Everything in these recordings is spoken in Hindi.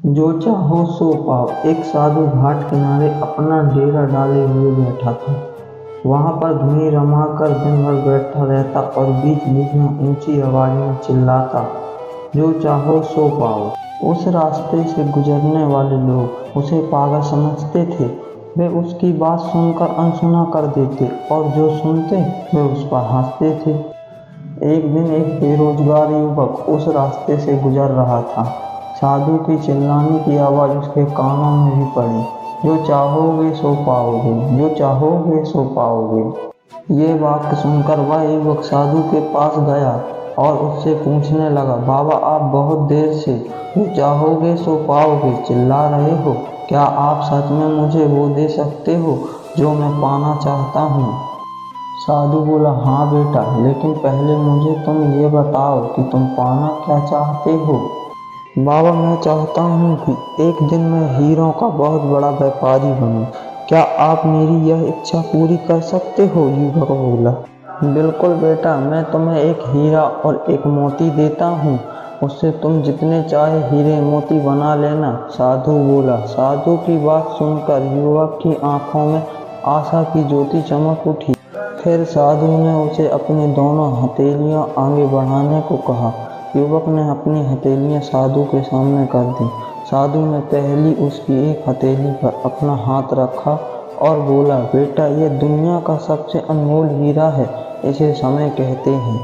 जो चाहो सो पाओ। एक साधु घाट किनारे अपना डेरा डाले हुए बैठा था। वहाँ पर धुनी रमा कर दिन भर बैठा रहता और बीच बीच में ऊंची आवाज में चिल्लाता, जो चाहो सो पाओ। उस रास्ते से गुजरने वाले लोग उसे पागल समझते थे। वे उसकी बात सुनकर अनसुना कर देते और जो सुनते वे उस पर हंसते थे। एक दिन एक बेरोजगार युवक उस रास्ते से गुजर रहा था। साधु की चिल्लाने की आवाज़ उसके कानों में भी पड़ी, जो चाहोगे सो पाओगे, जो चाहोगे सो पाओगे। ये वाक्य सुनकर वह युवक साधु के पास गया और उससे पूछने लगा, बाबा आप बहुत देर से जो चाहोगे सो पाओगे चिल्ला रहे हो, क्या आप सच में मुझे वो दे सकते हो जो मैं पाना चाहता हूँ? साधु बोला, हाँ बेटा, लेकिन पहले मुझे तुम ये बताओ कि तुम पाना क्या चाहते हो? बाबा मैं चाहता हूँ कि एक दिन मैं हीरों का बहुत बड़ा व्यापारी बनूं। क्या आप मेरी यह इच्छा पूरी कर सकते हो? युवक बोला, बिल्कुल बेटा, मैं तुम्हें एक हीरा और एक मोती देता हूँ। उससे तुम जितने चाहे हीरे मोती बना लेना। साधु बोला। साधु की बात सुनकर युवक की आंखों में आशा की ज्योति चमक उठी। फिर साधु ने उसे अपनी दोनों हथेलियां आगे बढ़ाने को कहा। युवक ने अपनी हथेलियां साधु के सामने कर दी। साधु ने पहली उसकी एक हथेली पर अपना हाथ रखा और बोला, बेटा ये दुनिया का सबसे अनमोल हीरा है, इसे समय कहते हैं।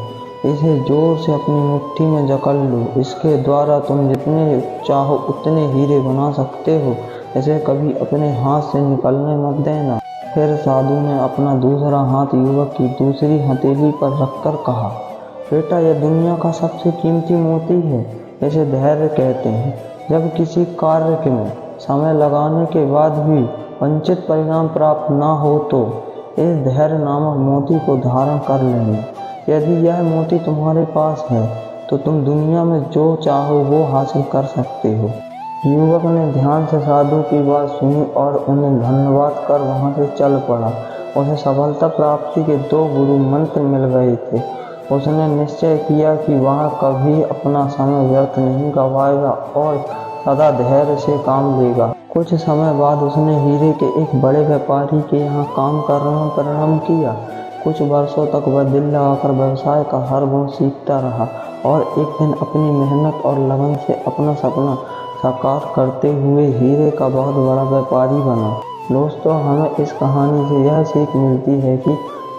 इसे जोर से अपनी मुट्ठी में जकड़ लो। इसके द्वारा तुम जितने चाहो उतने हीरे बना सकते हो। इसे कभी अपने हाथ से निकलने मत देना। फिर साधु ने अपना दूसरा हाथ युवक की दूसरी हथेली पर रखकर कहा, बेटा यह दुनिया का सबसे कीमती मोती है, इसे धैर्य कहते हैं। जब किसी कार्य में समय लगाने के बाद भी वांछित परिणाम प्राप्त न हो तो इस धैर्य नामक मोती को धारण कर लेना। यदि यह मोती तुम्हारे पास है तो तुम दुनिया में जो चाहो वो हासिल कर सकते हो। युवक ने ध्यान से साधु की बात सुनी और उन्हें धन्यवाद कर वहां से चल पड़ा। उसे सफलता प्राप्ति के 2 गुरु मंत्र मिल गए थे। उसने निश्चय किया कि वह कभी अपना समय व्यर्थ नहीं गवाएगा और सदा धैर्य से काम लेगा। कुछ समय बाद उसने हीरे के एक बड़े व्यापारी के यहाँ काम करना प्रारंभ किया। कुछ वर्षों तक वह दिल लगाकर व्यवसाय का हर गुण सीखता रहा और एक दिन अपनी मेहनत और लगन से अपना सपना साकार करते हुए हीरे का बहुत बड़ा व्यापारी बना। दोस्तों, हमें इस कहानी से यह सीख मिलती है कि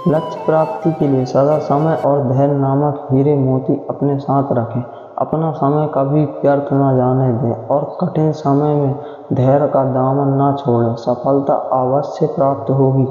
लक्ष्य प्राप्ति के लिए सदा समय और धैर्य नामक हीरे मोती अपने साथ रखें। अपना समय कभी व्यर्थ न जाने दें और कठिन समय में धैर्य का दामन न छोड़ें। सफलता अवश्य प्राप्त होगी।